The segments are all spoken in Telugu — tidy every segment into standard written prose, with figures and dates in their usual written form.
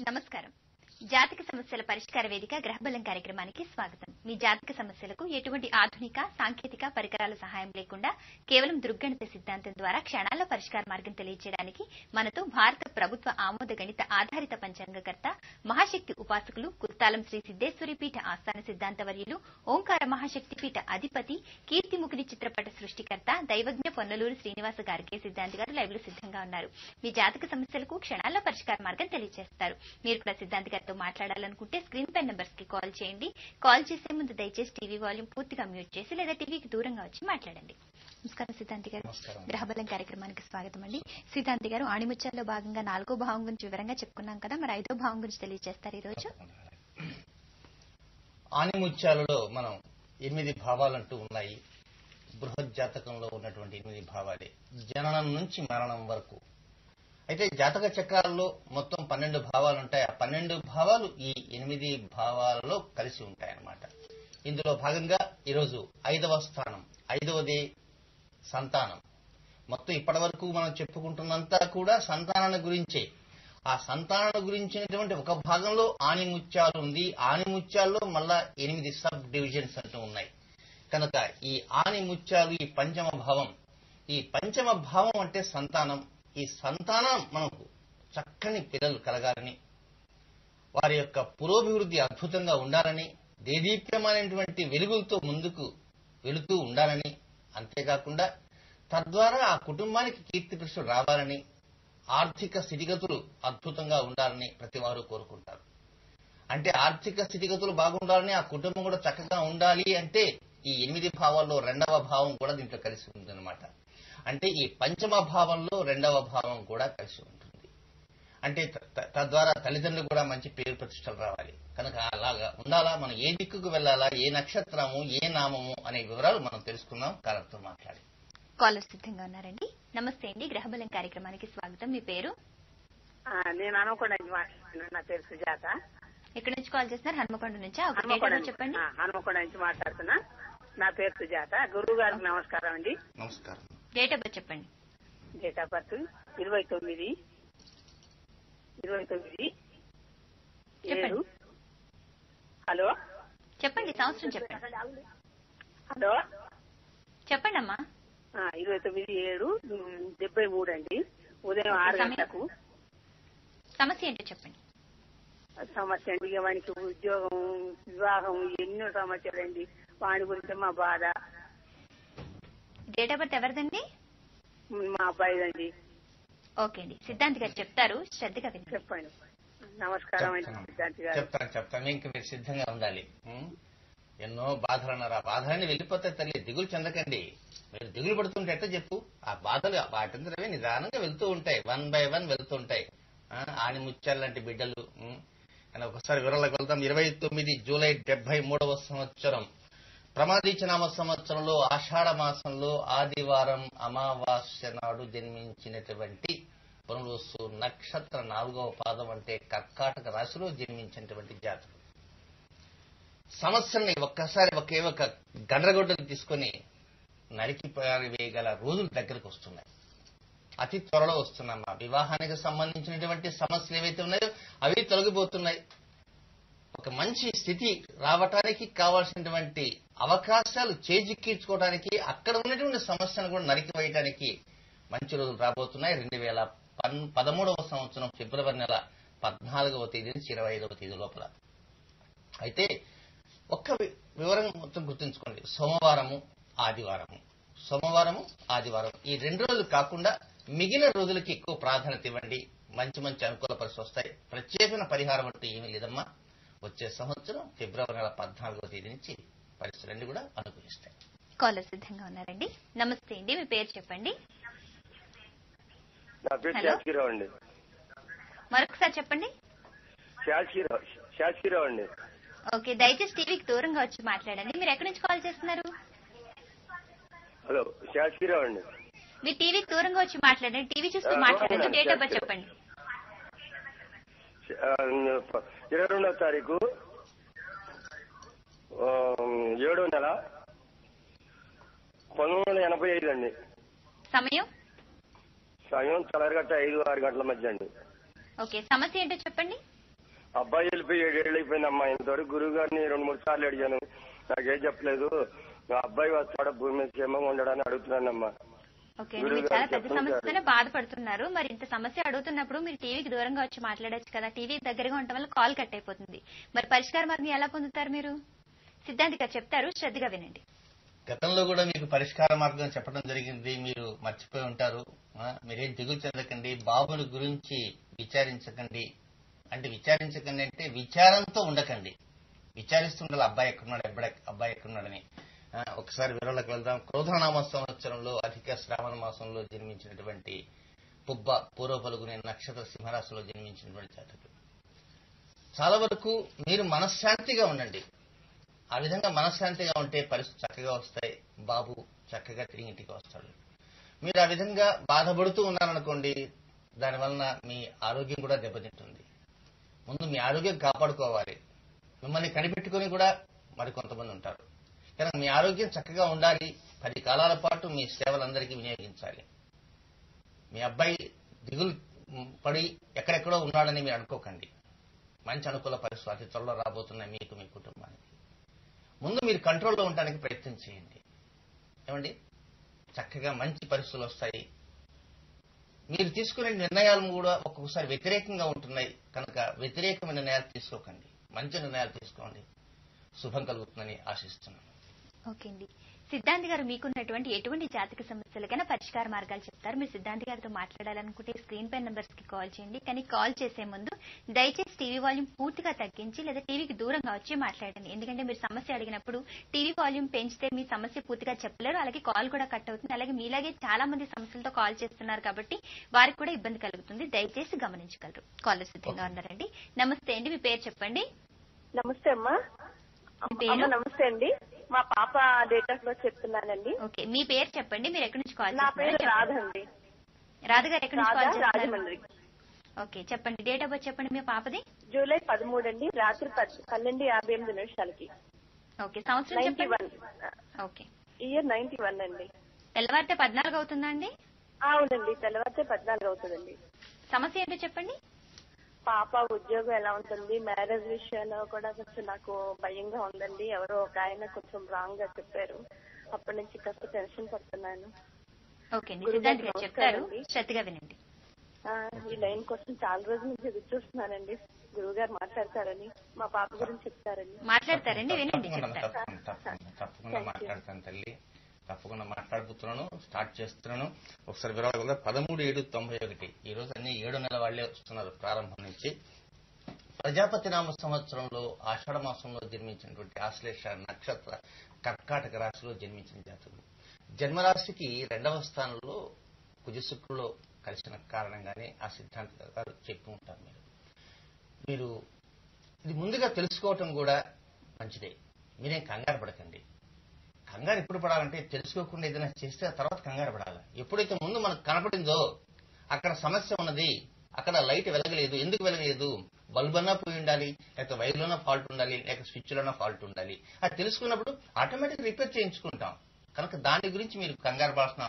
నమస్కారం. జాతక సమస్యల పరిష్కార వేదిక గ్రహబలం కార్యక్రమానికి స్వాగతం. మీ జాతక సమస్యలకు ఎటువంటి ఆధునిక సాంకేతిక పరికరాల సహాయం లేకుండా కేవలం దృగ్గణిత సిద్ధాంతం ద్వారా క్షణాల్లో పరిష్కార మార్గం తెలియజేయడానికి మనతో భారత ప్రభుత్వ ఆమోద గణిత ఆధారిత పంచాంగకర్త, మహాశక్తి ఉపాసకులు, కుర్తాలం శ్రీ సిద్దేశ్వరి పీఠ ఆస్థాన సిద్ధాంతవర్యులు, ఓంకార మహాశక్తి పీఠ అధిపతి, కీర్తిముఖిని చిత్రపట సృష్టికర్త, దైవజ్ఞ పొన్నలూరు శ్రీనివాస గారికి సిద్ధాంతి గారు లైవ్ లో సిద్ధంగా ఉన్నారు. మీ జాతక సమస్యలకు క్షణాల్లో పరిష్కార మార్గం తెలియజేస్తారు. మీరు కూడా సిద్ధాంతి గారితో మాట్లాడాలనుకుంటే స్క్రీన్ పై నంబర్స్ కి కాల్ చేయండి. కాల్ చేసే ముందు దయచేసి టీవీ వాల్యూమ్ పూర్తిగా మ్యూట్ చేసి లేదా టీవీకి దూరంగా వచ్చి మాట్లాడండి. నమస్కారం సిద్ధాంతి గారు. గ్రహబలం కార్యక్రమానికి స్వాగతం అండి. సిద్ధాంతి గారు, ఆణిముత్యాల్లో భాగంగా 4వ భావం గురించి వివరంగా చెప్పుకున్నాం కదా, మరి 5వ భావం గురించి తెలియజేస్తారు ఈ రోజు. ఆణిముత్యాలలో మనం 8 భావాలంటూ ఉన్నాయి. బృహత్ జాతకంలో ఉన్నటువంటి 8 భావాలే జననం నుంచి మరణం వరకు. అయితే జాతక చక్రాల్లో మొత్తం 12 భావాలు ఉంటాయి. ఆ 12 భావాలు ఈ 8 భావాలలో కలిసి ఉంటాయన్నమాట. ఇందులో భాగంగా ఈరోజు 5వ స్థానం, 5వది సంతానం. మొత్తం ఇప్పటి వరకు మనం చెప్పుకుంటున్నంతా కూడా సంతానాన్ని గురించే. ఆ సంతానాన్ని గురించినటువంటి ఒక భాగంలో ఆణిముత్యాలు ఉంది. ఆణిముత్యాల్లో మళ్ళా 8 సబ్ డివిజన్స్ అంటూ ఉన్నాయి. కనుక ఈ ఆణిముత్యాలు, ఈ పంచమ భావం, ఈ పంచమ భావం అంటే సంతానం. ఈ సంతానం మనకు చక్కని పిల్లలు కలగాలని, వారి యొక్క పురోభివృద్ధి అద్భుతంగా ఉండాలని, దేదీప్యమైనటువంటి వెలుగులతో ముందుకు వెళుతూ ఉండాలని, అంతేకాకుండా తద్వారా ఆ కుటుంబానికి కీర్తి ప్రతిష్టలు రావాలని, ఆర్థిక స్థితిగతులు అద్భుతంగా ఉండాలని ప్రతి వారు కోరుకుంటారు. అంటే ఆర్థిక స్థితిగతులు బాగుండాలని, ఆ కుటుంబం కూడా చక్కగా ఉండాలి అంటే ఈ 8 భావాల్లో 2వ భావం కూడా దీంట్లో కలిసి ఉందన్నమాట. అంటే ఈ పంచమ భావంలో 2వ భావం కూడా కలిసి ఉంటుంది. అంటే తద్వారా తల్లిదండ్రులు కూడా మంచి పేరు ప్రతిష్టలు రావాలి. కనుక అలాగా ఉండాలా, మనం ఏ దిక్కుకు వెళ్లాలా, ఏ నక్షత్రము, ఏ నామము అనే వివరాలు మనం తెలుసుకుందాం కాలర్తో మాట్లాడి. కాలర్ సిద్ధంగా ఉన్నారండి. నమస్తే అండి, గ్రహబలం కార్యక్రమానికి స్వాగతం. మీ పేరు? నేను హనుమకొండ నుంచి మాట్లాడుతున్నాను. నా పేరు సుజాత. ఎక్కడి నుంచి కాల్ చేస్తున్నారు? హనుమకొండ నుంచా? చెప్పండి. హనుమకొండ నుంచి మాట్లాడుతున్నా. నా పేరు సుజాత. గురువు గారికి నమస్కారం అండి. నమస్కారం. డేట్ ఆఫ్ బర్త్ చెప్పండి. Date of birth 29/7. హలో చెప్పండి, సంవత్సరం చెప్పండి. హలో చెప్పండి అమ్మా. 29/7/73 అండి. ఉదయం 6 గంటలకు. సమస్య ఏంటో చెప్పండి. సమస్య అండి, ఇక వానికి ఉద్యోగం, వివాహం, ఎన్నో సమస్యలు అండి. వాని గురించి మా బాధ. డేట్ ఆఫ్ బర్త్ ఎవరిదండి? మా అబ్బాయిదండి. ఓకే అండి, సిద్ధాంతి గారు చెప్తారు, శ్రద్ధగా వినండి. చెప్పండి. నమస్కారం అండి సిద్ధాంతి గారు. చెప్తాను. ఇంక మీరు సిద్ధంగా ఉండాలి. ఎన్నో బాధలు అన్నారు. ఆ బాధలన్నీ వెళ్ళిపోతాయి తల్లి, దిగులు చెందకండి. మీరు దిగులు పడుతుంటే ఎట్లా చెప్పు, ఆ బాధలు వాటిందరవే నిదానంగా వెళ్తూ ఉంటాయి, 1 by 1 వెళ్తూ ఉంటాయి. ఆణిముత్యాలు లాంటి బిడ్డలు. అని ఒకసారి వివరాలకు వెళ్తాం. 29 జూలై 73వ సంవత్సరం ప్రమాదీచనామ సంవత్సరంలో ఆషాఢ మాసంలో ఆదివారం అమావాస్య నాడు జన్మించినటువంటి పునరుసు నక్షత్ర 4వ పాదం అంటే కర్కాటక రాశిలో జన్మించినటువంటి జాతకుడు. సంవత్సరాన్ని ఒక్కసారి ఒకే ఒక గండ్రగొడ్డలు తీసుకుని నరికి వేయగల రోజులు దగ్గరకు వస్తున్నాయి. అతి త్వరలో వస్తున్నామా. వివాహానికి సంబంధించినటువంటి సమస్యలు ఏవైతే ఉన్నాయో అవి తొలగిపోతున్నాయి. ఒక మంచి స్థితి రావటానికి కావాల్సినటువంటి అవకాశాలు చేజిక్కించుకోవడానికి, అక్కడ ఉన్నటువంటి సమస్యను కూడా నరికి వేయడానికి మంచి రోజులు రాబోతున్నాయి. 2013వ సంవత్సరం ఫిబ్రవరి నెల 14వ తేదీ నుంచి 25వ తేదీ లోపల. అయితే ఒక్క వివరం మొత్తం గుర్తుంచుకోండి. సోమవారము, ఆదివారం ఈ 2 రోజులు కాకుండా మిగిలిన రోజులకి ఎక్కువ ప్రాధాన్యత ఇవ్వండి. మంచి అనుకూల పరిస్థితులు వస్తాయి. ప్రత్యేకమైన పరిహారం అంటూ ఏమీ లేదమ్మా. వచ్చే సంవత్సరం ఫిబ్రవరి నెల 14వ తేదీ నుంచి పరిస్థితులన్నీ కూడా అనుకూలిస్తాయి. కాలర్ సిద్ధంగా ఉన్నారండి. నమస్తే అండి, మీ పేరు చెప్పండి. అండి. మరొకసారి చెప్పండి. శాస్త్రిరావు అండి. ఓకే, దయచేసి టీవీకి దూరంగా వచ్చి మాట్లాడండి. మీరు ఎక్కడి నుంచి కాల్ చేస్తున్నారు? హలో, శాస్త్రిరావు అండి. మీరు టీవీకి దూరంగా వచ్చి మాట్లాడండి, టీవీ చూస్తూ మాట్లాడండి. డేట్ ఆఫ్ బర్త్ చెప్పండి. 22వ తారీఖు 7వ నెల 1985 అండి. సమయం తెల్లరగట్ట 5-6 గంటల మధ్య అండి. ఓకే, సమస్య ఏంటో చెప్పండి. అబ్బాయి వెళ్ళిపోయి 7 ఏళ్ళు అయిపోయిందమ్మా. ఇంతవరకు గురువు గారిని 2-3 సార్లు అడిగాను, నాకేం చెప్పలేదు. నా అబ్బాయి వస్తాడా భూమి మీద క్షేమంగా ఉండడని అడుగుతున్నానమ్మా. ఓకే అండి, మీరు చాలా పెద్ద సమస్యతోనే బాధపడుతున్నారు. మరి ఇంత సమస్య అడుగుతున్నప్పుడు మీరు టీవీకి దూరంగా వచ్చి మాట్లాడొచ్చు కదా. టీవీకి దగ్గరగా ఉండటం వల్ల కాల్ కట్ అయిపోతుంది. మరి పరిష్కార మార్గం ఎలా పొందుతారు మీరు? సిద్ధాంతి గారు చెప్తారు, శ్రద్ధగా వినండి. గతంలో కూడా మీకు పరిష్కార మార్గం చెప్పడం జరిగింది, మీరు మర్చిపోయి ఉంటారు. మీరేం దిగులు చెందకండి, బాబుని గురించి విచారించకండి. అంటే విచారించకండి అంటే విచారంతో ఉండకండి, విచారిస్తుండాలి అబ్బాయి ఎక్కడున్నాడు, అబ్బాయి ఎక్కడున్నాడని. ఒకసారి వివరాలకు వెళ్దాం. క్రోధనామ సంవత్సరంలో అధిక శ్రావణ మాసంలో జన్మించినటువంటి పుబ్బ పూర్వ పలుగునే నక్షత్ర సింహరాశిలో జన్మించినటువంటి జాతకులు చాలా వరకు మీరు మనశ్శాంతిగా ఉండండి. ఆ విధంగా మనశ్శాంతిగా ఉంటే పరిస్థితులు చక్కగా వస్తాయి, బాబు చక్కగా తిరిగి ఇంటికి వస్తాడు. మీరు ఆ విధంగా బాధపడుతూ ఉన్నారనుకోండి, దానివలన మీ ఆరోగ్యం కూడా దెబ్బతింటుంది. ముందు మీ ఆరోగ్యం కాపాడుకోవాలి. మిమ్మల్ని కనిపెట్టుకుని కూడా మరికొంతమంది ఉంటారు కనుక మీ ఆరోగ్యం చక్కగా ఉండాలి. 10 కాలాల పాటు మీ సేవలందరికీ వినియోగించాలి. మీ అబ్బాయి దిగులు పడి ఎక్కడెక్కడో ఉన్నాడని మీరు అనుకోకండి. మంచి అనుకూల పరిస్థితులు అతి త్వరలో రాబోతున్నాయి మీకు, మీ కుటుంబానికి. ముందు మీరు కంట్రోల్లో ఉండడానికి ప్రయత్నం చేయండి. ఏమండి, చక్కగా మంచి పరిస్థితులు వస్తాయి. మీరు తీసుకునే నిర్ణయాలు కూడా ఒక్కొక్కసారి వ్యతిరేకంగా ఉంటున్నాయి కనుక వ్యతిరేకమైన నిర్ణయాలు తీసుకోకండి, మంచి నిర్ణయాలు తీసుకోండి. శుభం కలుగుతుందని ఆశిస్తున్నాను. ఓకే అండి, సిద్ధాంతి గారు మీకున్నటువంటి ఎటువంటి జాతక సమస్యలకైనా పరిష్కార మార్గాలు చెప్తారు. మీరు సిద్ధాంతి గారితో మాట్లాడాలనుకుంటే స్క్రీన్ పై నంబర్స్ కి కాల్ చేయండి. కానీ కాల్ చేసే ముందు దయచేసి టీవీ వాల్యూమ్ పూర్తిగా తగ్గించి లేదా టీవీకి దూరంగా వచ్చి మాట్లాడండి. ఎందుకంటే మీరు సమస్య అడిగినప్పుడు టీవీ వాల్యూమ్ పెంచితే మీ సమస్య పూర్తిగా చెప్పలేరు, అలాగే కాల్ కూడా కట్ అవుతుంది. అలాగే మీలాగే చాలా మంది సమస్యలతో కాల్ చేస్తున్నారు కాబట్టి వారికి కూడా ఇబ్బంది కలుగుతుంది. దయచేసి గమనించగలరు. కాలర్ సిద్ధంగా ఉన్నారండి. నమస్తే అండి, మీ పేరు చెప్పండి. నమస్తే అమ్మా. నమస్తే అండి, మా పాప డేట్ ఆఫ్ బర్త్ చెప్తున్నానండి. ఓకే, మీ పేరు చెప్పండి, మీరు ఎక్కడి నుంచి కాల్ నా పేరు చేస్తున్నారు? రాధ అండి. రాధ గారు ఎక్కడి నుంచి కాల్ చేస్తున్నారు? రాజమండ్రి. ఓకే, చెప్పండి, డేట్ ఆఫ్ బర్త్ చెప్పండి మీ పాపది. జూలై 13 అండి, రాత్రి 12:58. ఓకే, సంవత్సరం చెప్పండి. 91. ఓకే, ఇయర్ 91 అండి. తెల్లవారితే 14 అవుతుందా అండి? అవునండి, తెల్లవారితే 14 అవుతుందండి. సమస్య ఏంటో చెప్పండి. పాప ఉద్యోగం ఎలా ఉంటుంది, మ్యారేజ్ విషయంలో కూడా కొంచెం నాకు భయంగా ఉందండి. ఎవరో ఒక ఆయన కొంచెం రాంగ్ గా చెప్పారు, అప్పటి నుంచి కాస్త టెన్షన్ పడుతున్నాను. ఓకే అండి, సిద్ధాంతి గారు చెప్తారు, శ్రద్ధగా వినండి. ఈ లైన్ కోసం చాలా రోజుల నుంచి ఎదురు చూస్తున్నానండి. గురువు గారు మాట్లాడతారని, మా పాప గురించి చెప్తారని. మాట్లాడతారండి, వినండి. తప్పకుండా మాట్లాడతాను తల్లి, తప్పకుండా మాట్లాడుతున్నాను. స్టార్ట్ చేస్తున్నాను. ఒకసారి వివరాలు 13/7/91. ఈ రోజు అన్ని 7 నెలల వాళ్లే వస్తున్నారు ప్రారంభం నుంచి. ప్రజాపతి నామ సంవత్సరంలో ఆషాఢ మాసంలో జన్మించినటువంటి ఆశ్లేష నక్షత్ర కర్కాటక రాశిలో జన్మించిన జాతకులు. జన్మరాశికి 2వ స్థానంలో కుజశుక్రులో కలిసిన కారణంగానే ఆ సిద్ధాంత గారు చెప్పి ఉంటారు. మీరు ఇది ముందుగా తెలుసుకోవటం కూడా మంచిదే. మీరేం కంగారు పడకండి. కంగారు ఎప్పుడు పడాలంటే తెలుసుకోకుండా ఏదైనా చేస్తే ఆ తర్వాత కంగారు పడాలి. ఎప్పుడైతే ముందు మనకు కనపడిందో అక్కడ సమస్య ఉన్నది, అక్కడ లైట్ వెలగలేదు, ఎందుకు వెలగలేదు, బల్బ్ అన్నా పోయి ఉండాలి, లేకపోతే వైర్లోనా ఫాల్ట్ ఉండాలి, లేక స్విచ్లోనా ఫాల్ట్ ఉండాలి. అది తెలుసుకున్నప్పుడు ఆటోమేటిక్ రిపేర్ చేయించుకుంటాం. కనుక దాని గురించి మీరు కంగారు పడాల్సిన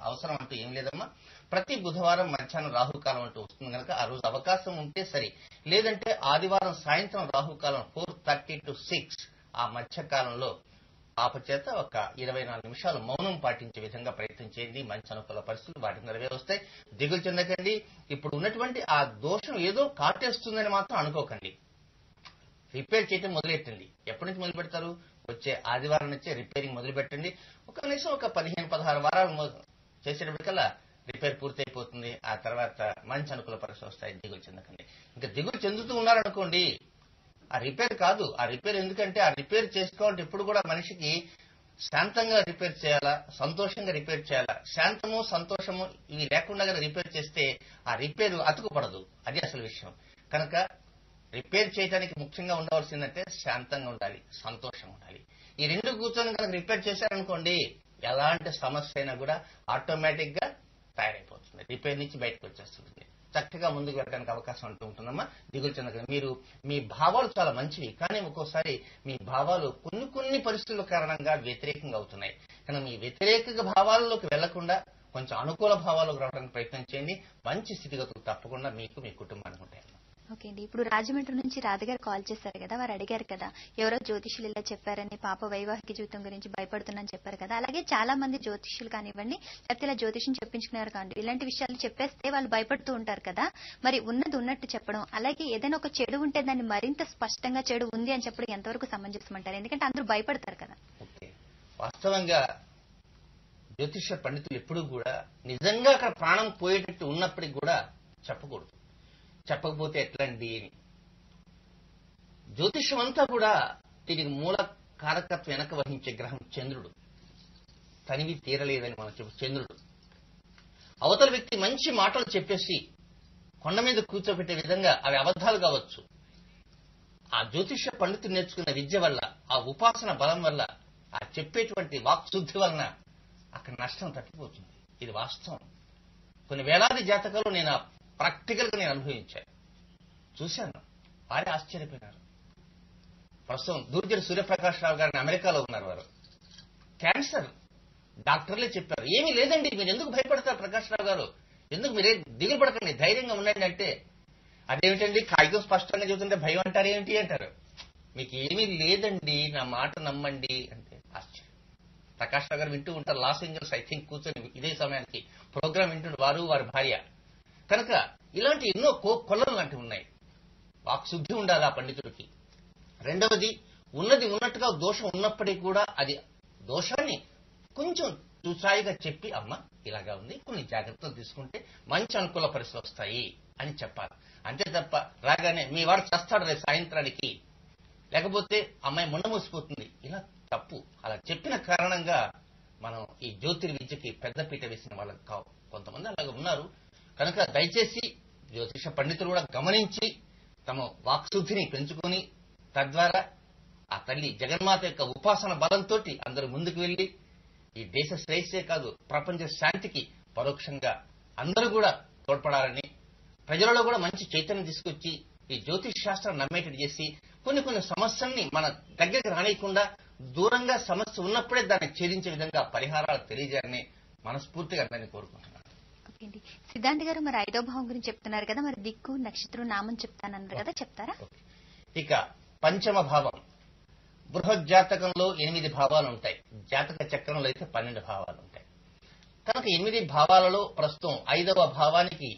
అవసరం అంటూ ఏం లేదమ్మా. ప్రతి బుధవారం మధ్యాహ్నం రాహుకాలం అంటూ వస్తుంది కనుక ఆ రోజు అవకాశం ఉంటే సరి, లేదంటే ఆదివారం సాయంత్రం రాహుకాలం 4:30 to 6 ఆ మధ్య కాలంలో పాప చేత ఒక 24 నిమిషాలు మౌనం పాటించే విధంగా ప్రయత్నం చేయండి. మంచి అనుకూల పరిస్థితులు వాటిని నెరవేరుస్తాయి. దిగులు చెందకండి. ఇప్పుడు ఉన్నటువంటి ఆ దోషం ఏదో కాటేస్తుందని మాత్రం అనుకోకండి. రిపేర్ చేయటం మొదలెట్టండి. ఎప్పటి నుంచి మొదలు పెడతారు? వచ్చే ఆదివారం నుంచే రిపేరింగ్ మొదలు పెట్టండి. కనీసం ఒక 15-16 వారాలు చేసేటప్పటికల్లా రిపేర్ పూర్తయిపోతుంది. ఆ తర్వాత మంచి అనుకూల పరిస్థితులు వస్తాయి. దిగులు చెందకండి. ఇంకా దిగులు చెందుతూ ఉన్నారనుకోండి, ఆ రిపేర్ కాదు. ఆ రిపేర్ ఎందుకంటే ఆ రిపేర్ చేసుకోవాలంటే ఎప్పుడు కూడా మనిషికి శాంతంగా రిపేర్ చేయాలా, సంతోషంగా రిపేర్ చేయాలా. శాంతము సంతోషము ఇవి లేకుండా రిపేర్ చేస్తే ఆ రిపేర్ అతుకుపడదు. అది అసలు విషయం. కనుక రిపేర్ చేయడానికి ముఖ్యంగా ఉండవలసిందంటే శాంతంగా ఉండాలి, సంతోషంగా ఉండాలి. ఈ 2 కూర్చొని కనుక రిపేర్ చేశారనుకోండి, ఎలాంటి సమస్య అయినా కూడా ఆటోమేటిక్ గా తయారైపోతుంది. రిపేర్ నుంచి బయటకు వచ్చేస్తుంది. చక్కగా ముందుకు వెళ్ళడానికి అవకాశం అంటూ ఉంటుందమ్మా. దిగులు చెందకండి. మీరు మీ భావాలు చాలా మంచివి, కానీ ఒక్కోసారి మీ భావాలు కొన్ని పరిస్థితుల కారణంగా వ్యతిరేకంగా అవుతున్నాయి. కానీ మీ వ్యతిరేక భావాలలోకి వెళ్లకుండా కొంచెం అనుకూల భావాలకు రావడానికి ప్రయత్నం చేయండి. మంచి స్థితిగతులు తప్పకుండా మీకు, మీ కుటుంబానికి ఉంటాయి. ఓకే అండి. ఇప్పుడు రాజమండ్రి నుంచి రాధగారు కాల్ చేశారు కదా, వారు అడిగారు కదా ఎవరో జ్యోతిష్యులు ఇలా చెప్పారని పాప వైవాహిక జీవితం గురించి భయపడుతున్నాను చెప్పారు కదా. అలాగే చాలా మంది జ్యోతిష్యులు కానివ్వండి, లేకపోతే ఇలా జ్యోతిష్యం చెప్పించుకున్నారు కానివ్వండి, ఇలాంటి విషయాలు చెప్పేస్తే వాళ్ళు భయపడుతూ ఉంటారు కదా. మరి ఉన్నది ఉన్నట్టు చెప్పడం, అలాగే ఏదైనా ఒక చెడు ఉంటే దాన్ని మరింత స్పష్టంగా చెడు ఉంది అని చెప్పడం ఎంతవరకు సమంజసం అంటారు? ఎందుకంటే అందరూ భయపడతారు కదా. ఓకే, వాస్తవంగా జ్యోతిష పండితులు ఎప్పుడూ కూడా నిజంగా అక్కడ ప్రాణం పోయేటట్టు ఉన్నప్పటికి కూడా చెప్పకూడదు. చెప్పకపోతే ఎట్లండి అని. జ్యోతిషం అంతా కూడా దీనికి మూల కారకత్వం వెనక వహించే గ్రహం చంద్రుడు. తనివి తీరలేదని మనం చెప్పు. చంద్రుడు అవతల వ్యక్తి మంచి మాటలు చెప్పేసి కొండ మీద కూర్చోబెట్టే విధంగా అవి అబద్ధాలు కావచ్చు. ఆ జ్యోతిష పండితులు నేర్చుకున్న విద్య వల్ల, ఆ ఉపాసన బలం వల్ల, ఆ చెప్పేటువంటి వాక్శుద్ధి వలన అక్కడ నష్టం తప్పిపోతుంది. ఇది వాస్తవం. కొన్ని వేలాది జాతకాలు నేను ప్రాక్టికల్ గా నేను అనుభవించాను, చూశాను. వారే ఆశ్చర్యపోయినారు. ప్రస్తుతం దూర్జన సూర్యప్రకాష్ రావు గారిని అమెరికాలో ఉన్నారు. వారు క్యాన్సర్ డాక్టర్లే చెప్పారు, ఏమీ లేదండి, మీరు ఎందుకు భయపడతారు ప్రకాష్ రావు గారు, ఎందుకు మీరే దిగులు పడకండి, ధైర్యంగా ఉండండి అంటే, అదేమిటండి కాగితం స్పష్టంగా చెబుతుంటే భయం అంటారు ఏంటి అంటారు. మీకు ఏమీ లేదండి, నా మాట నమ్మండి అంటే ఆశ్చర్యం. ప్రకాష్ రావు గారు వింటూ ఉంటారు, లాస్ ఏంజల్స్ ఐ థింక్ కూర్చొని ఇదే సమయానికి ప్రోగ్రామ్ వింటుంటే వారు వారి భార్య. కనుక ఇలాంటి ఎన్నో కొల్లలు లాంటివి ఉన్నాయి. వాక్శుద్ధి ఉండాలి ఆ పండితుడికి. రెండవది, ఉన్నది ఉన్నట్టుగా దోషం ఉన్నప్పటికీ కూడా అది దోషాన్ని కొంచెం తుసాయిగా చెప్పి, అమ్మ ఇలాగా ఉంది, కొన్ని జాగ్రత్తలు తీసుకుంటే మంచి అనుకూల పరిస్థితులు వస్తాయి అని చెప్పాలి. అంతే తప్ప రాగానే మీ వాడు చేస్తాడు రేపు సాయంత్రానికి, లేకపోతే అమ్మాయి ముండ మూసిపోతుంది, ఇలా తప్పు. అలా చెప్పిన కారణంగా మనం ఈ జ్యోతిర్విద్యకి పెద్దపీట వేసిన వాళ్ళకి కావు. కొంతమంది అలాగే ఉన్నారు. కనుక దయచేసి జ్యోతిష పండితులు కూడా గమనించి తమ వాక్శుద్ధిని పెంచుకొని, తద్వారా ఆ తల్లి జగన్మాత యొక్క ఉపాసన బలంతో అందరూ ముందుకు వెళ్లి ఈ దేశ శ్రేయస్సే కాదు ప్రపంచ శాంతికి పరోక్షంగా అందరూ కూడా తోడ్పడాలని, ప్రజలలో కూడా మంచి చైతన్యం తీసుకొచ్చి ఈ జ్యోతిష్ శాస్త్రం నమ్మేటట్టు చేసి కొన్ని సమస్యల్ని మన దగ్గరికి రానియకుండా దూరంగా సమస్య ఉన్నప్పుడే దాన్ని ఛేదించే విధంగా పరిహారాలు తెలియజేయాలని మనస్ఫూర్తిగా అందరినీ కోరుకుంటున్నాను. సిద్ధాంత్ గారు, మరి 5వ భావం గురించి చెప్తున్నారు కదా, మరి దిక్కు నక్షత్రం నామం చెప్తానన్నారు కదా, చెప్తారా? ఇక పంచమ భావం. బృహత్ జాతకంలో 8 భావాలు ఉంటాయి, జాతక చక్రంలో అయితే 12 భావాలు ఉంటాయి. కనుక 8 భావాలలో ప్రస్తుతం 5వ భావానికి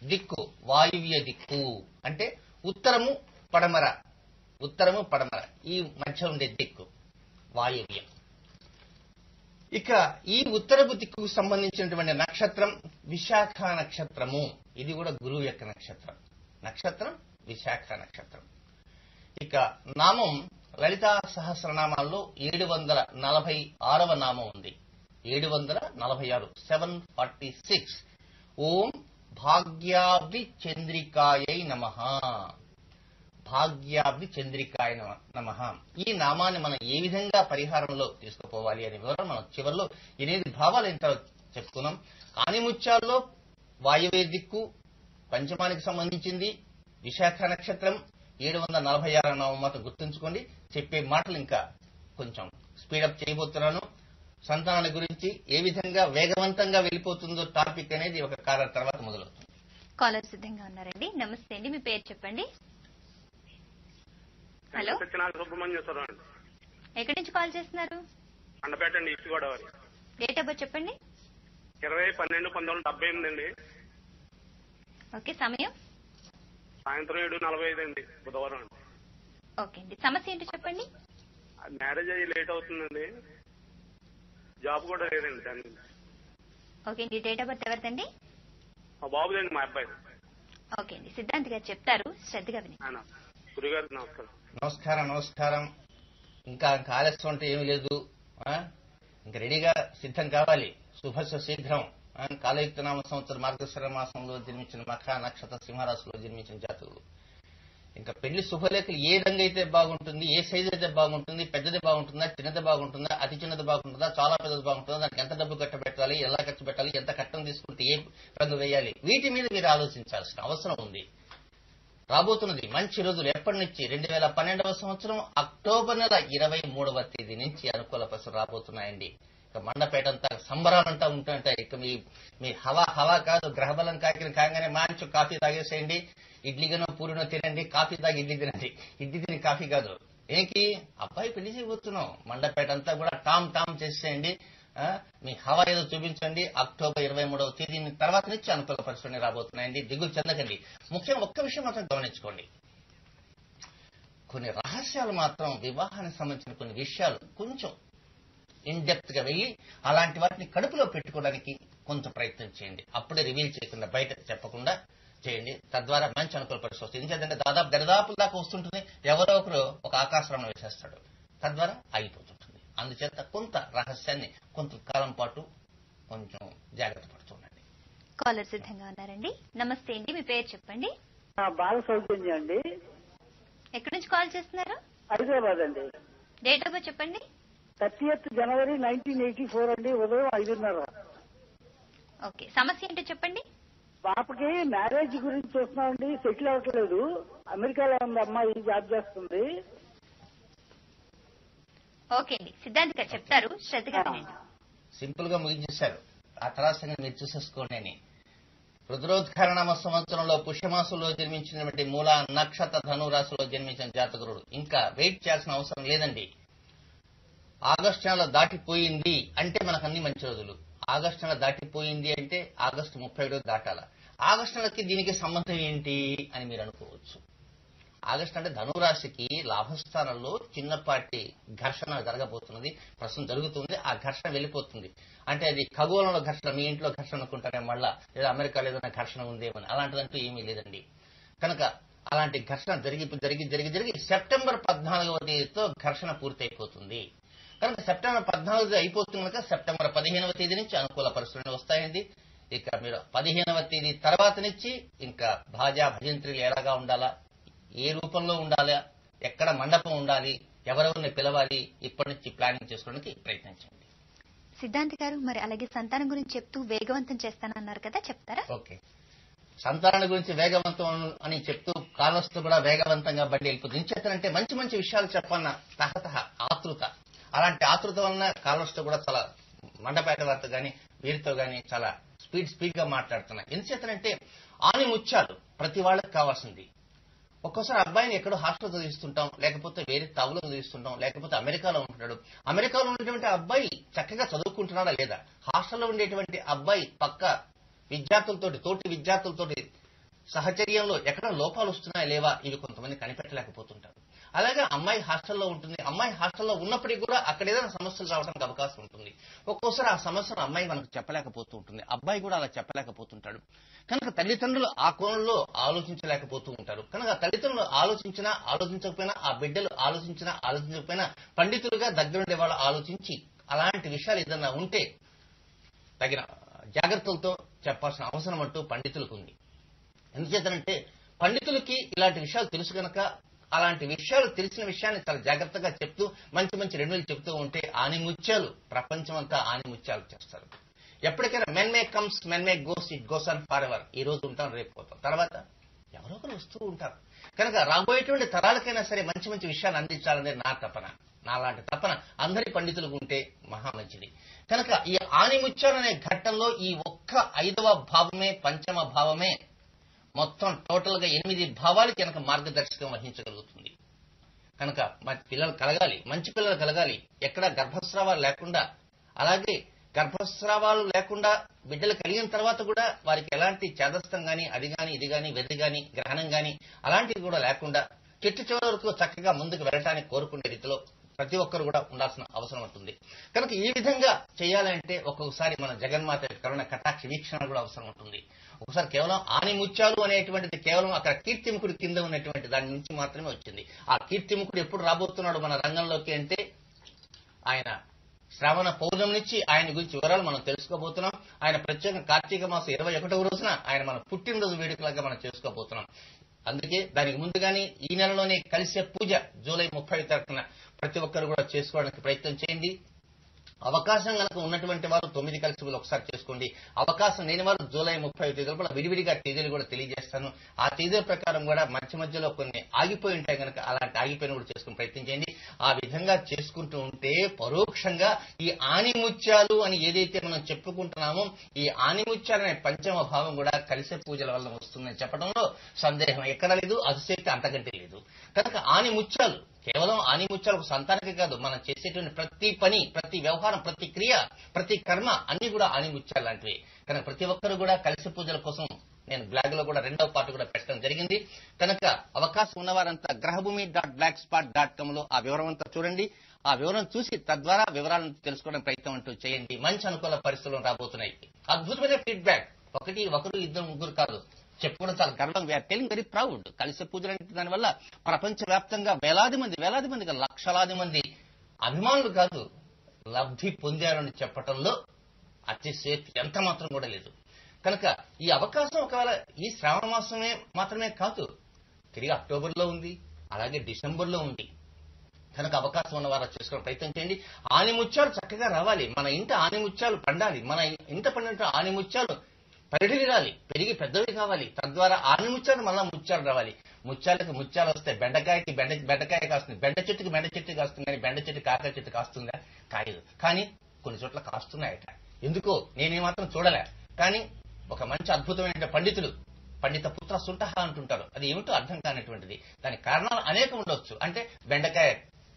దిక్కు వాయువ్య దిక్కు, అంటే ఉత్తరము పడమర, ఈ మధ్య ఉండే దిక్కు వాయువ్యం. ఇక ఈ ఉత్తరపు దిక్కుకు సంబంధించినటువంటి నక్షత్రం విశాఖ నక్షత్రము. ఇది కూడా గురువు యొక్క నక్షత్రం విశాఖ నక్షత్రం. ఇక నామం లలితా సహస్రనామాల్లో 746వ నామం ఉంది. 746, 746. ఓం భాగ్యాభి చంద్రికాయై నమః. భాగ్యాభి చంద్రికాయ నమః. ఈ నామాన్ని మనం ఏ విధంగా పరిహారంలో తీసుకుపోవాలి అనే వివరం మనం చివరిలో 8 భావాలు ఎంత చెప్పుకున్నాం. ఆనిముత్యాల్లో వాయువ్య దిక్కు పంచమానికి సంబంధించింది, విశాఖ నక్షత్రం 746 నామం మాత్రం గుర్తుంచుకోండి. చెప్పే మాటలు ఇంకా కొంచెం స్పీడప్ చేయబోతున్నాను. సంతానాల గురించి ఏ విధంగా వేగవంతంగా వెళ్ళిపోతుందో టాపిక్ అనేది ఒక కాలం తర్వాత మొదలవుతుంది. కాలర్ సిద్ధంగా ఉన్నారండి. నమస్తే అండి, మీ పేరు చెప్పండి. హలో, సుబ్రహ్మణ్యేశ్వరం అండి. ఎక్కడి నుంచి కాల్ చేస్తున్నారు? అండపేట అండి, east Godavari. Date of birth చెప్పండి. 20/12/1978 అండి. ఓకే, సమయం సాయంత్రం 7:45 అండి, బుధవారం అండి. ఓకే అండి, సమస్య ఏంటో చెప్పండి. మ్యారేజ్ అయ్యి లేట్ అవుతుందండి, జాబ్ కూడా లేదండి దాన్ని. ఓకే అండి, డేట్ ఆఫ్ బర్త్ ఎవరిదండి? మా బాబుదండి, మా అబ్బాయి. ఓకే అండి, సిద్ధాంత్ గారు చెప్తారు, శ్రద్ధగా విని. గురుగారు నమస్కారం. నమస్కారం. ఇంకా ఆలస్యం అంటే ఏమీ లేదు, ఇంకా రెడీగా సిద్ధం కావాలి. శుభస్య శీఘ్రం. కాలయుక్త నామ సంవత్సర మార్గశిర మాసంలో జన్మించిన మఖ నక్షత్ర సింహరాశిలో జన్మించిన జాతకులు ఇంకా పెళ్లి శుభలేఖలు ఏ రంగు అయితే బాగుంటుంది, ఏ సైజ్ అయితే బాగుంటుంది, పెద్దది బాగుంటుందా, చిన్నది బాగుంటుందా, అతి చిన్నది బాగుంటుందా, చాలా పెద్దది బాగుంటుందా, దానికి ఎంత డబ్బు కట్టబెట్టాలి, ఎలా ఖర్చు పెట్టాలి, ఎంత కట్టం తీసుకుంటే ఏ రంగు వేయాలి, వీటి మీద మీరు ఆలోచించాల్సిన అవసరం ఉంది. రాబోతున్నది మంచి రోజులు. ఎప్పటి నుంచి? 2012వ సంవత్సరం అక్టోబర్ నెల 23వ తేదీ నుంచి అనుకూల పరిస్థితులు రాబోతున్నాయండి. మండపేటంతా సంబరాలంతా ఉంటుంటాయి. ఇక మీ హవా కాదు, గ్రహబలం కాగానే మంచి కాఫీ తాగేసేయండి, ఇడ్లీగానో పూరినో తినండి, కాఫీ తాగి ఇడ్లీ తినండి. ఇడ్లీ తిని కాఫీ కాదు. ఏంటి అబ్బాయి పెళ్లి చేయబోతున్నాం, మండపేటంతా కూడా టామ్ చేసేయండి. మీ హవా ఏదో చూపించండి. అక్టోబర్ 23వ తేదీ తర్వాత నుంచి అనుకూల పరిస్థితులు రాబోతున్నాయండి. దిగులు చెందకండి. ముఖ్యంగా ఒక్క విషయం మాత్రం గమనించుకోండి, కొన్ని రహస్యాలు మాత్రం వివాహానికి సంబంధించిన కొన్ని విషయాలు కొంచెం ఇన్ డెప్త్ గా వెళ్లి అలాంటి వాటిని కడుపులో పెట్టుకోవడానికి కొంచెం ప్రయత్నం చేయండి. అప్పుడే రివీల్ చేయకుండా బయట చెప్పకుండా చేయండి. తద్వారా మంచి అనుకూల పరిస్థితి వస్తుంది. ఎందుకంటే దాదాపు దరిదాపుల దాకా వస్తుంటుంది, ఎవరో ఒకరు ఒక ఆకాశంలో వేసేస్తాడు, తద్వారా ఆగిపోతుంటుంది. అందుచేత కొంత రహస్యాన్ని కొంతకాలం పాటు కొంచెం జాగ్రత్త పడుతుండండి. కాలర్ సిద్ధంగా ఉన్నారండి. నమస్తే అండి, మీ పేరు చెప్పండి. బాల సౌజన్య అండి. ఎక్కడి నుంచి కాల్ చేస్తున్నారు? హైదరాబాద్ అండి. డేట్ ఆఫ్ బర్త్ చెప్పండి. 30th January 1984 అండి, ఉదయం 5:30. ఓకే, సమస్య ఏంటో చెప్పండి. పాపకి మ్యారేజ్ గురించి చూస్తున్నామండి, సెటిల్ అవ్వట్లేదు. అమెరికాలో ఉంది అమ్మాయి, జాబ్ చేస్తుంది. ఓకే అండి, సిద్ధాంత్ గారు చెప్తారు, శ్రద్ధగా వినండి. సింపుల్ గా ముగించేశారు. ఆ తర్వాత సంగతి మీరు చూసేసుకోండి అని. రుద్రోద్కరణమ సంవత్సరంలో పుష్యమాసంలో జన్మించినటువంటి మూల నక్షత్ర ధనురాశిలో జన్మించిన జాతకుడు ఇంకా వెయిట్ చేయాల్సిన అవసరం లేదండి. ఆగస్టు నెల దాటిపోయింది అంటే మనకు అన్ని మంచి రోజులు. ఆగస్టు నెల దాటిపోయింది అంటే ఆగస్టు 31 దాటాల. ఆగస్టు నెలకి దీనికి సంబంధం ఏంటి అని మీరు అనుకోవచ్చు. ఆగస్టు అంటే ధనురాశికి లాభస్థానంలో చిన్నపాటి ఘర్షణ జరగబోతున్నది, ప్రస్తుతం జరుగుతుంది. ఆ ఘర్షణ వెళ్ళిపోతుంది. అంటే అది ఖగోళంలో ఘర్షణ, మీ ఇంట్లో ఘర్షణ అనుకుంటారే మళ్ళా, లేదా అమెరికాలో ఏదైనా ఘర్షణ ఉందేమని. అలాంటిదంటూ ఏమీ లేదండి. కనుక అలాంటి ఘర్షణ జరిగి సెప్టెంబర్ 14వ తేదీతో ఘర్షణ పూర్తయిపోతుంది. కనుక సెప్టెంబర్ 14 అయిపోతుంది కనుక సెప్టెంబర్ 15వ తేదీ నుంచి అనుకూల పరిస్థితులు వస్తాయండి. ఇక మీరు 15వ తేదీ తర్వాత నుంచి ఇంకా భాజా భజంత్రీలు ఎలాగా ఉండాలా, ఏ రూపంలో ఉండాలా, ఎక్కడ మండపం ఉండాలి, ఎవరెవరిని పిలవాలి, ఇప్పటి నుంచి ప్లానింగ్ చేసుకోవడానికి ప్రయత్నించండి. సిద్ధాంత్ గారు, మరి అలాగే సంతానం గురించి చెప్తూ వేగవంతం చేస్తానన్నారు కదా, చెప్తారా? ఓకే, సంతానం గురించి వేగవంతం అని చెప్తూ కాలస్తు కూడా వేగవంతంగా బండి వెళ్ళిపోతుంది. ఇంచేతనంటే మంచి మంచి విషయాలు చెప్పన్న తహతహ ఆతృత, అలాంటి ఆతృత వలన కాలస్తు కూడా చాలా మండపేట వారితో గాని వీరితో గాని చాలా స్పీడ్ గా మాట్లాడుతున్నాయి. ఎందుచేతనంటే ఆని ముత్యాలు ప్రతి వాళ్ళకి కావాల్సింది. ఒక్కోసారి అబ్బాయిని ఎక్కడో హాస్టల్ చదివిస్తుంటాం, లేకపోతే వేరే తావులో చదివిస్తుంటాం, లేకపోతే అమెరికాలో ఉంటున్నాడు. అమెరికాలో ఉండేటువంటి అబ్బాయి చక్కగా చదువుకుంటున్నాడా లేదా, హాస్టల్లో ఉండేటువంటి అబ్బాయి పక్క విద్యార్థులతోటి, తోటి విద్యార్థులతోటి సహచర్యంలో ఎక్కడ లోపాలు వస్తున్నాయా లేవా, ఇవి కొంతమంది కనిపెట్టలేకపోతుంటారు. అలాగే అమ్మాయి హాస్టల్లో ఉంటుంది. అమ్మాయి హాస్టల్లో ఉన్నప్పటికీ కూడా అక్కడ ఏదైనా సమస్యలు రావడానికి అవకాశం ఉంటుంది. ఒక్కోసారి ఆ సమస్యను అమ్మాయి మనకు చెప్పలేకపోతూ ఉంటుంది, అబ్బాయి కూడా అలా చెప్పలేకపోతుంటాడు. కనుక తల్లిదండ్రులు ఆ కోణంలో ఆలోచించలేకపోతూ ఉంటారు. కనుక తల్లిదండ్రులు ఆలోచించకపోయినా, ఆ బిడ్డలు ఆలోచించకపోయినా పండితులుగా దగ్గరుండే వాళ్ళు ఆలోచించి అలాంటి విషయాలు ఏదన్నా ఉంటే తగిన జాగ్రత్తలతో చెప్పాల్సిన అవసరం అంటూ పండితులకు ఉంది. ఎందుచేతనంటే పండితులకి ఇలాంటి విషయాలు తెలుసు కనుక అలాంటి విషయాలు తెలిసిన విషయాన్ని చాలా జాగ్రత్తగా చెప్తూ మంచి మంచి రెన్యూలు చెప్తూ ఉంటే ఆనిముత్యాలు ప్రపంచం అంతా ఆనిముత్యాలు చేస్తారు. ఎప్పటికైనా men May comes men May goes, it goes on for ever. ఈ రోజు ఉంటాం, రేపు పోతాం, తర్వాత ఎవరో ఒకరు వస్తూ ఉంటారు. కనుక రాబోయేటువంటి తరాలకైనా సరే మంచి మంచి విషయాలు అందించాలనేది నా తపన. నాలాంటి తపన అందరి పండితులకు ఉంటే మహా మంచిది. కనుక ఈ ఆనిముత్యాలు అనే ఘట్టంలో ఈ ఒక్క 5వ భావమే, పంచమ భావమే మొత్తం టోటల్ గా 8 భావాలకి కనుక మార్గదర్శకం వహించగలుగుతుంది. కనుక మన పిల్లలు కలగాలి, మంచి పిల్లలు కలగాలి, ఎక్కడ గర్భస్రావాలు లేకుండా, అలాగే గర్భస్రావాలు లేకుండా బిడ్డలు కలిగిన తర్వాత కూడా వారికి ఎలాంటి చేదస్తం గాని, అది గాని, ఇది గాని, వెర్రి గాని, గ్రహణం గాని అలాంటివి కూడా లేకుండా చిట్టు చివరి వరకు చక్కగా ముందుకు వెళ్ళటానికి కోరుకునే రీతిలో ప్రతి ఒక్కరు కూడా ఉండాల్సిన అవసరం ఉంటుంది. కనుక ఈ విధంగా చేయాలంటే ఒక్కొక్కసారి మన జగన్మాత కరుణ కటాక్ష వీక్షణ కూడా అవసరం ఉంటుంది. ఒకసారి కేవలం ఆనిముత్యాలు అనేటువంటిది కేవలం అక్కడ కీర్తిముఖుడి కింద ఉన్నటువంటి దాని నుంచి మాత్రమే వచ్చింది. ఆ కీర్తిముఖుడు ఎప్పుడు రాబోతున్నాడు మన రంగంలోకి అంటే ఆయన శ్రావణ పౌర్ణమి నుంచి ఆయన గురించి వివరాలు మనం తెలుసుకోబోతున్నాం. ఆయన ప్రత్యేక కార్తీక మాసం 21వ రోజున ఆయన మన పుట్టినరోజు వేడుకలాగా మనం చేసుకోబోతున్నాం. అందుకే దానికి ముందుగానే ఈ నెలలోనే కలిసే పూజ జూలై 30 తారీఖున ప్రతి ఒక్కరు కూడా చేసుకోవడానికి ప్రయత్నం చేయండి. అవకాశం కనుక ఉన్నటువంటి వారు 9 కలిసి ఒకసారి చేసుకోండి. అవకాశం లేని వారు జూలై 30 తేదీలో కూడా విడివిడిగా తేదీలు కూడా తెలియజేస్తాను. ఆ తేదీల ప్రకారం కూడా మధ్య మధ్యలో కొన్ని ఆగిపోయి ఉంటాయి కనుక అలాంటి ఆగిపోయిన కూడా చేసుకుని ప్రయత్నం చేయండి. ఆ విధంగా చేసుకుంటూ ఉంటే పరోక్షంగా ఈ ఆణిముత్యాలు అని ఏదైతే మనం చెప్పుకుంటున్నామో ఈ ఆణిముత్యాలు అనే పంచమ భావం కూడా కలిసే పూజల వల్ల వస్తుందని చెప్పడంలో సందేహం ఎక్కడ లేదు, అతిశక్తి అంతకంటే లేదు. కనుక ఆణిముత్యాలు కేవలం ఆణిముత్యాలకు సంతానకే కాదు, మనం చేసేటువంటి ప్రతి పని, ప్రతి వ్యవహారం, ప్రతి క్రియ, ప్రతి కర్మ అన్ని కూడా ఆణిముత్యాలు లాంటివి. కనుక ప్రతి ఒక్కరు కూడా కలిసి పూజల కోసం నేను బ్లాగ్ లో కూడా 2వ పార్ట్ కూడా పెట్టడం జరిగింది. కనుక అవకాశం ఉన్నవారంతా grahbhumi.blogspot.com లో ఆ వివరం అంతా చూడండి. ఆ వివరం చూసి తద్వారా వివరాలను తెలుసుకోవడం ప్రయత్నం అంటూ చేయండి. మంచి అనుకూల పరిస్థితులు రాబోతున్నాయి. అద్భుతమైన ఫీడ్బ్యాక్, ఒకరు ఇద్దరు ముగ్గురు కాదు, చెప్పుకోవడం చాలా గర్వంగా. We are telling very proud. కలిసి పూజలు అంటే దానివల్ల ప్రపంచవ్యాప్తంగా వేలాది మంది లక్షలాది మంది అభిమానులు కాదు లబ్ధి పొందారని చెప్పటంలో అతిశయోక్తి ఎంత మాత్రం కూడా లేదు. కనుక ఈ అవకాశం ఒకవేళ ఈ శ్రావణ మాసమే మాత్రమే కాదు, తిరిగి అక్టోబర్లో ఉంది, అలాగే డిసెంబర్లో ఉంది. కనుక అవకాశం ఉన్న వారు చేసుకోవడం ప్రయత్నం చేయండి. ఆణిముత్యాలు చక్కగా రావాలి, మన ఇంట ఆణిముత్యాలు పండాలి, మన ఇంట పండిన ఆణిముత్యాలు పరిడిరాలి, పెరిగి పెద్దవి కావాలి. తద్వారా ఆణిముత్యాలు మళ్ళా ముత్యాలు రావాలి. ముత్యాలకు ముత్యాలు వస్తాయి, బెండకాయకి బెండకాయ కాస్తుంది, బెండ చెట్టుకి కాస్తుంది, కానీ బెండ చెట్టు కాకర చెట్టు కాస్తుందా? కాయదు. కానీ కొన్ని చోట్ల కాస్తున్నాయట. ఎందుకో నేనేమాత్రం చూడలే. కానీ ఒక మంచి అద్భుతమైన పండితులు పండిత పుత్ర సుంఠ అంటుంటారు. అది ఏమిటో అర్థం కానటువంటిది. దానికి కారణాలు అనేకం ఉండవచ్చు. అంటే బెండకాయ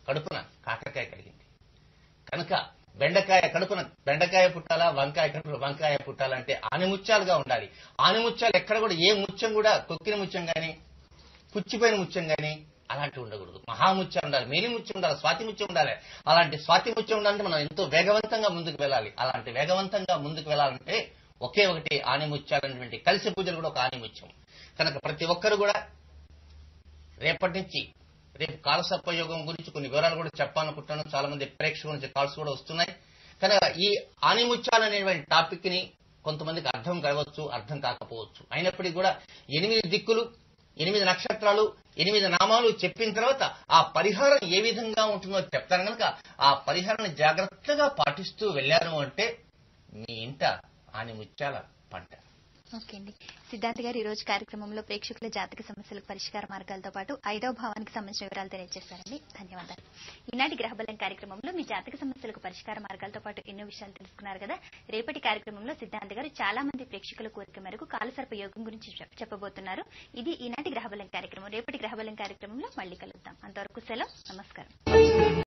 కడుపున కాకరకాయ కలిగింది కనుక బెండకాయ కడుపున బెండకాయ పుట్టాలా, వంకాయ కడుపున వంకాయ పుట్టాలంటే ఆణిముత్యాలుగా ఉండాలి. ఆణిముత్యాలు ఎక్కడ కూడా ఏ ముత్యం కూడా కొక్కిన ముత్యం గాని పుచ్చిపోయిన ముత్యం గాని అలాంటివి ఉండకూడదు. మహాముత్యం ఉండాలి, మేలి ముత్యం ఉండాలి, స్వాతి ముత్యం ఉండాలి. అలాంటి స్వాతి ముత్యం ఉండాలంటే మనం ఎంతో వేగవంతంగా ముందుకు వెళ్ళాలి. అలాంటి వేగవంతంగా ముందుకు వెళ్ళాలంటే ఒకే ఒకటి ఆణిముత్యాలనేటువంటి కలిసి పూజలు కూడా ఒక ఆణిముత్యం. కనుక ప్రతి ఒక్కరు కూడా రేపటి నుంచి రేపు కాలసర్పయోగం గురించి కొన్ని వివరాలు కూడా చెప్పాలనుకుంటున్నాను. చాలా మంది ప్రేక్షకుల నుంచి కాల్స్ కూడా వస్తున్నాయి. కనుక ఈ ఆణిముత్యాలు అనేటువంటి టాపిక్ ని కొంతమందికి అర్థం కావచ్చు, అర్థం కాకపోవచ్చు. అయినప్పటికీ కూడా 8 దిక్కులు, 8 నక్షత్రాలు, 8 నామాలు చెప్పిన తర్వాత ఆ పరిహారం ఏ విధంగా ఉంటుందో చెప్తాను. కనుక ఆ పరిహారాన్ని జాగ్రత్తగా పాటిస్తూ వెళ్ళారు అంటే మీ ఇంట ఆణిముత్యాల పంట. ఓకే అండి. సిద్ధార్థ్ గారు ఈ రోజు కార్యక్రమంలో ప్రేక్షకుల జాతక సమస్యలకు పరిష్కార మార్గాలతో పాటు 5వ భావానికి సంబంధించిన వివరాలు తెలియజేశారండి. ధన్యవాదాలు. ఈనాటి గ్రహబలం కార్యక్రమంలో మీ జాతక సమస్యలకు పరిష్కార మార్గాలతో పాటు ఎన్నో విషయాలు తెలుసుకున్నారు కదా. రేపటి కార్యక్రమంలో సిద్ధార్థ్ గారు చాలా మంది ప్రేక్షకుల కోరిక మేరకు కాలసర్ప యోగం గురించి చెప్పబోతున్నారు. ఇది ఈనాటి గ్రహబలం కార్యక్రమం. రేపటి గ్రహబలం కార్యక్రమంలో మళ్ళీ కలుద్దాం. అంతవరకు సెలవు, నమస్కారం.